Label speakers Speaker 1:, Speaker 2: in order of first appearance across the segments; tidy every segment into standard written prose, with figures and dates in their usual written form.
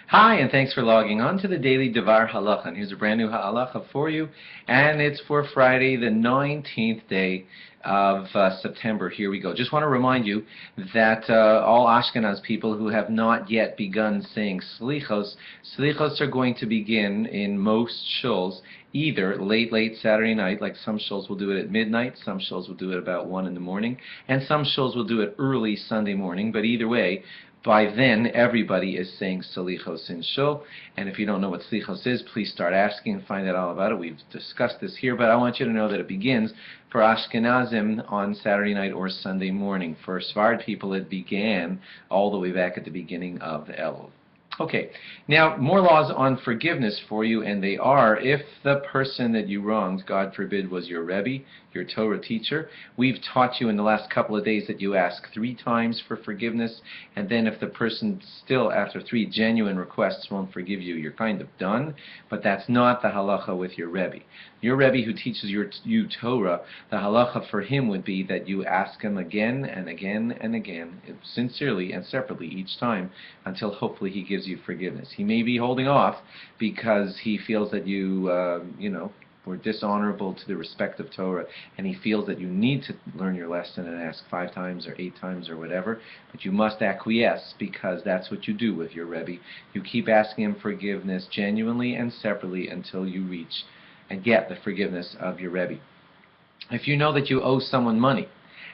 Speaker 1: Hi, and thanks for logging on to the daily DVAR halacha. And here's a brand new halacha for you, and it's for Friday, the 19th day of September. Here we go. Just want to remind you that all Ashkenaz people who have not yet begun saying slichos are going to begin in most shuls either late Saturday night, like some shuls will do it at midnight, some shuls will do it about 1 in the morning, and some shuls will do it early Sunday morning. But either way, by then, everybody is saying salichos in shul, and if you don't know what salichos is, please start asking and find out all about it. We've discussed this here, but I want you to know that it begins for Ashkenazim on Saturday night or Sunday morning. For Sfard people, it began all the way back at the beginning of Elul. Okay, now more laws on forgiveness for you, and they are if the person that you wronged, God forbid, was your Rebbe, your Torah teacher. We've taught you in the last couple of days that you ask 3 times for forgiveness, and then if the person still, after 3 genuine requests, won't forgive you, you're kind of done. But that's not the halacha with your Rebbe. Your Rebbe who teaches you Torah, the halacha for him would be that you ask him again and again and again, sincerely and separately each time, until hopefully he gives you forgiveness. He may be holding off because he feels that you were dishonorable to the respect of Torah, and he feels that you need to learn your lesson and ask 5 times or 8 times or whatever, but you must acquiesce because that's what you do with your Rebbe. You keep asking him forgiveness genuinely and separately until you reach and get the forgiveness of your Rebbe. If you know that you owe someone money,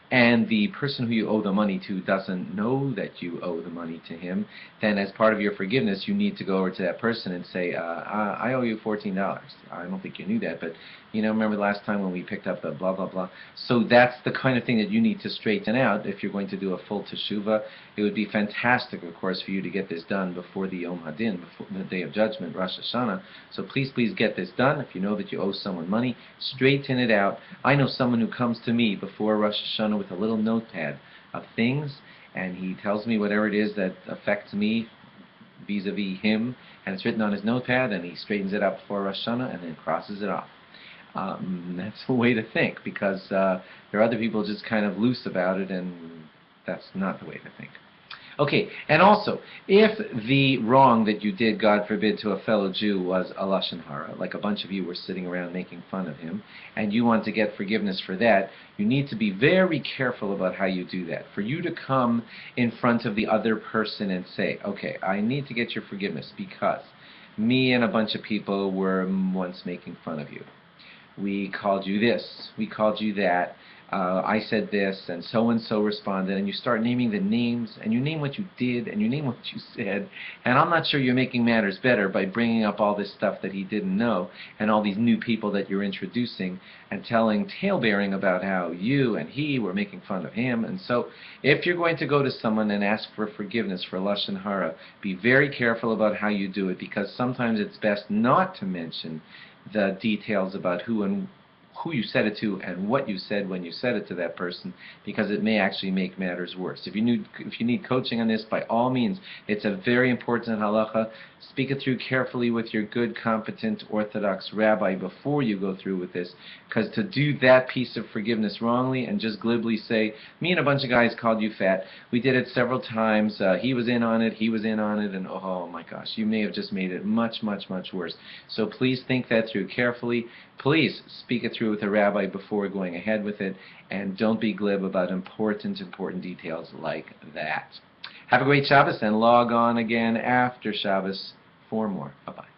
Speaker 1: and the person who you owe the money to doesn't know that you owe the money to him, then as part of your forgiveness, you need to go over to that person and say, I owe you $14. I don't think you knew that, but remember the last time when we picked up the blah, blah, blah. So that's the kind of thing that you need to straighten out if you're going to do a full teshuvah. It would be fantastic, of course, for you to get this done before the Yom Hadin, before the Day of Judgment, Rosh Hashanah. So please get this done. If you know that you owe someone money, straighten it out. I know someone who comes to me before Rosh Hashanah with a little notepad of things, and he tells me whatever it is that affects me vis-a-vis him, and it's written on his notepad, and he straightens it out before Rosh Hashanah and then crosses it off. That's a way to think, because there are other people just kind of loose about it, and that's not the way to think. Okay, and also, if the wrong that you did, God forbid, to a fellow Jew was a lashon hara, like a bunch of you were sitting around making fun of him, and you want to get forgiveness for that, you need to be very careful about how you do that. For you to come in front of the other person and say, okay, I need to get your forgiveness because me and a bunch of people were once making fun of you. We called you this, we called you that, I said this, and so responded, and you start naming the names, and you name what you did, and you name what you said, and I'm not sure you're making matters better by bringing up all this stuff that he didn't know, and all these new people that you're introducing, and telling tale-bearing about how you and he were making fun of him. And so, if you're going to go to someone and ask for forgiveness for lashon hara, be very careful about how you do it, because sometimes it's best not to mention the details about who you said it to and what you said when you said it to that person, because it may actually make matters worse. If you need coaching on this, by all means, it's a very important halacha. Speak it through carefully with your good, competent, Orthodox rabbi before you go through with this, because to do that piece of forgiveness wrongly and just glibly say, me and a bunch of guys called you fat, we did it several times, he was in on it, and oh my gosh, you may have just made it much worse. So please think that through carefully. Please speak it through with a rabbi before going ahead with it, and don't be glib about important details like that. Have a great Shabbos, and log on again after Shabbos for more. Bye-bye.